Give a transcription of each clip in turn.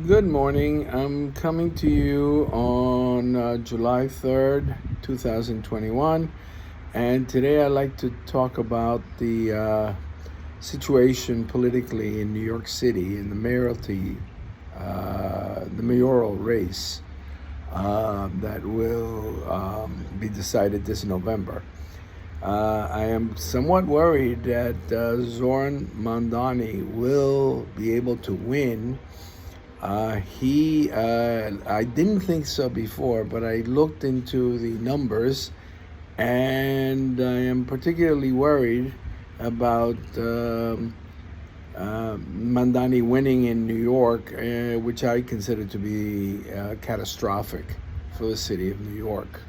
Good morning. I'm coming to you on July 3rd, 2021. And today I'd like to talk about the situation politically in New York City in the mayoral race that will be decided this November. I am somewhat worried that Zoran Mamdani will be able to win. I didn't think so before, but I looked into the numbers, and I am particularly worried about Mandani winning in New York, which I consider to be catastrophic for the city of New York.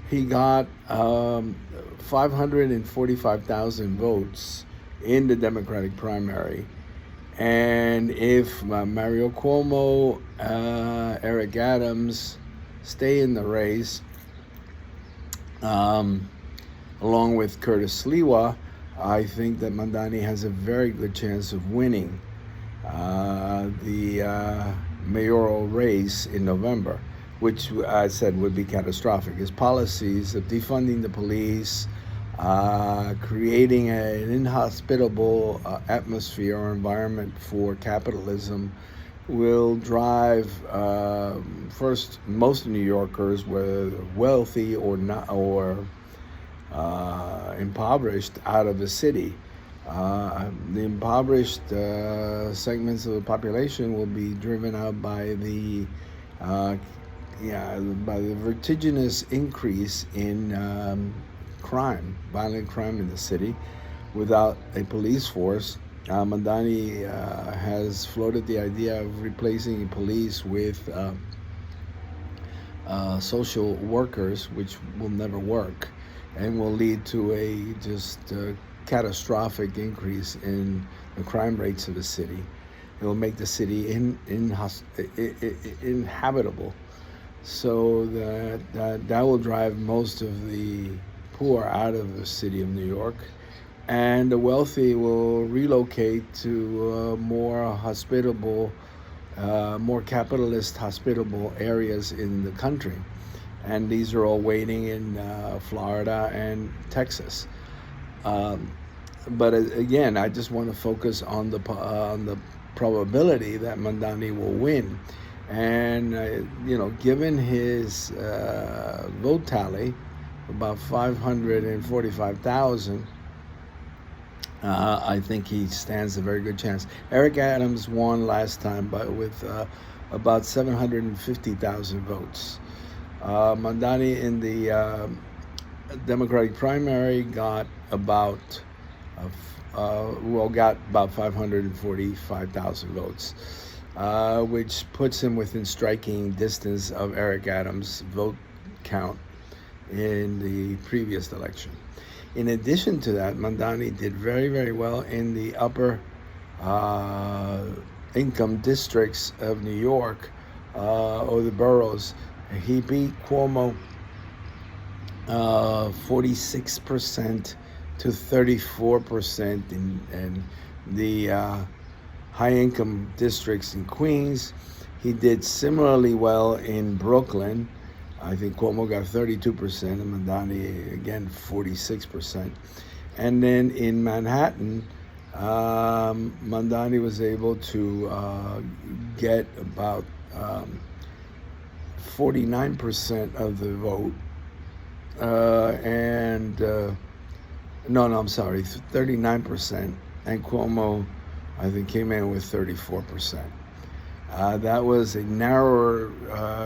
He got 545,000 votes in the Democratic primary. And if Mario Cuomo, Eric Adams stay in the race, along with Curtis Sliwa, I think that Mamdani has a very good chance of winning the mayoral race in November, which I said would be catastrophic. His policies of defunding the police, creating an inhospitable atmosphere or environment for capitalism will drive first most New Yorkers, whether wealthy or not or impoverished, out of the city. The impoverished segments of the population will be driven out by the vertiginous increase in violent crime in the city, without a police force. Mamdani has floated the idea of replacing police with social workers, which will never work and will lead to a catastrophic increase in the crime rates of the city. It will make the city inhabitable, so that will drive most of the poor out of the city of New York, and the wealthy will relocate to more hospitable, more capitalist hospitable areas in the country. And these are all waiting in Florida and Texas. But again, I just want to focus on the probability that Mamdani will win. And given his vote tally, about 545,000, I think he stands a very good chance. Eric Adams won last time with about 750,000 votes. Mamdani in the Democratic primary got about 545,000 votes, which puts him within striking distance of Eric Adams' vote count in the previous election. In addition to that, Mamdani did very, very well in the upper income districts of New York, or the boroughs. He beat Cuomo 46% to 34% in the high income districts in Queens. He did similarly well in Brooklyn. I think Cuomo got 32% and Mamdani again 46%. And then in Manhattan, Mamdani was able to get about 49% of the vote, 39%, and Cuomo, I think, came in with 34%. That was a narrower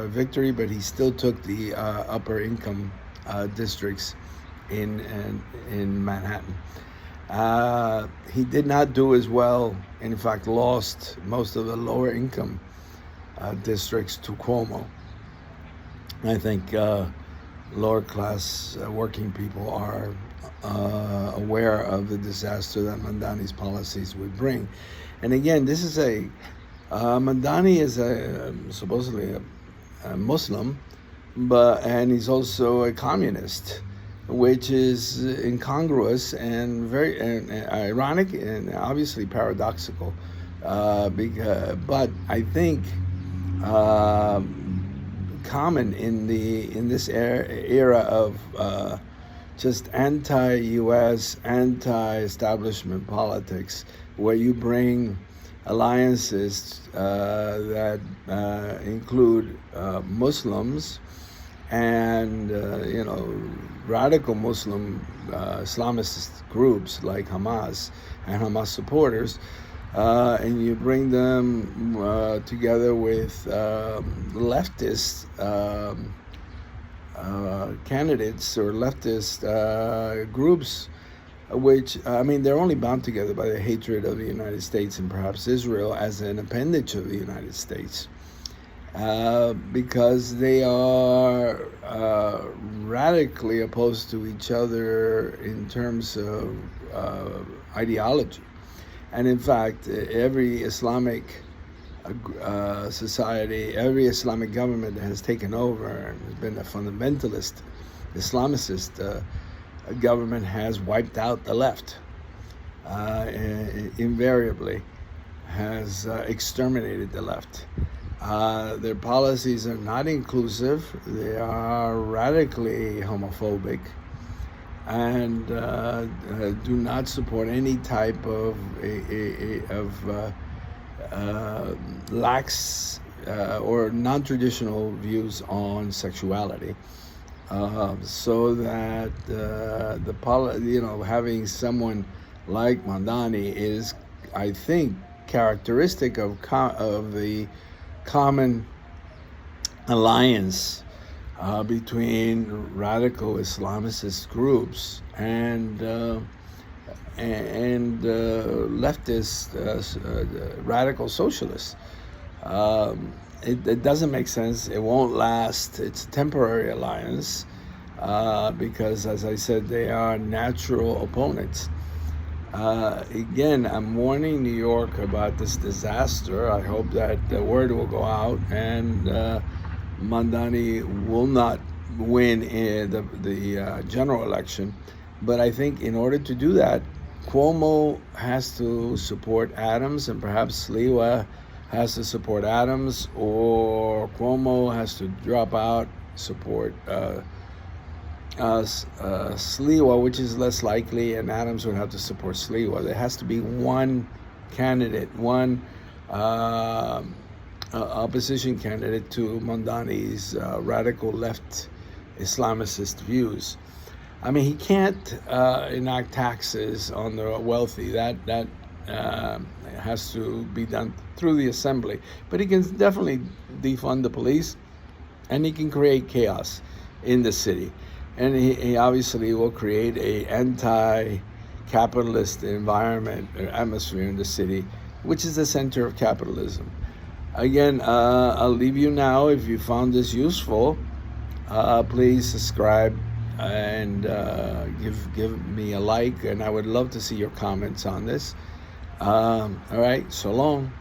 victory, but he still took the upper income districts in Manhattan. He did not do as well, in fact lost most of the lower income districts to Cuomo. I think lower class working people are aware of the disaster that Mamdani's policies would bring. And again, this is Mamdani is supposedly a Muslim, and he's also a communist, which is incongruous and very ironic and obviously paradoxical. But I think common in this era of just anti-U.S., anti-establishment politics, where you bring alliances that include Muslims and radical Muslim Islamist groups like Hamas and Hamas supporters, and you bring them together with leftist candidates or leftist groups, which, I mean, they're only bound together by the hatred of the United States and perhaps Israel as an appendage of the United States, because they are radically opposed to each other in terms of ideology. And in fact, every Islamic society, every Islamic government that has taken over and has been a fundamentalist, Islamicist government has wiped out the left, invariably has exterminated the left. Their policies are not inclusive. They are radically homophobic and do not support any type of lax or non-traditional views on sexuality. So that having someone like Mamdani is, I think, characteristic of the common alliance between radical Islamist groups and leftist radical socialists. It doesn't make sense. It won't last. It's a temporary alliance because, as I said, they are natural opponents. Again, I'm warning New York about this disaster. I hope that the word will go out and Mamdani will not win in the general election. But I think in order to do that, Cuomo has to support Adams, and perhaps Sliwa has to support Adams, or Cuomo has to drop out, support Sliwa, which is less likely, and Adams would have to support Sliwa. There has to be one candidate, one opposition candidate to Mamdani's radical left Islamicist views. I mean, he can't enact taxes on the wealthy. That has to be done through the assembly. But he can definitely defund the police, and he can create chaos in the city. And he obviously will create a anti-capitalist environment or atmosphere in the city, which is the center of capitalism. Again, I'll leave you now. If you found this useful, please subscribe and give me a like, and I would love to see your comments on this. All right, so long.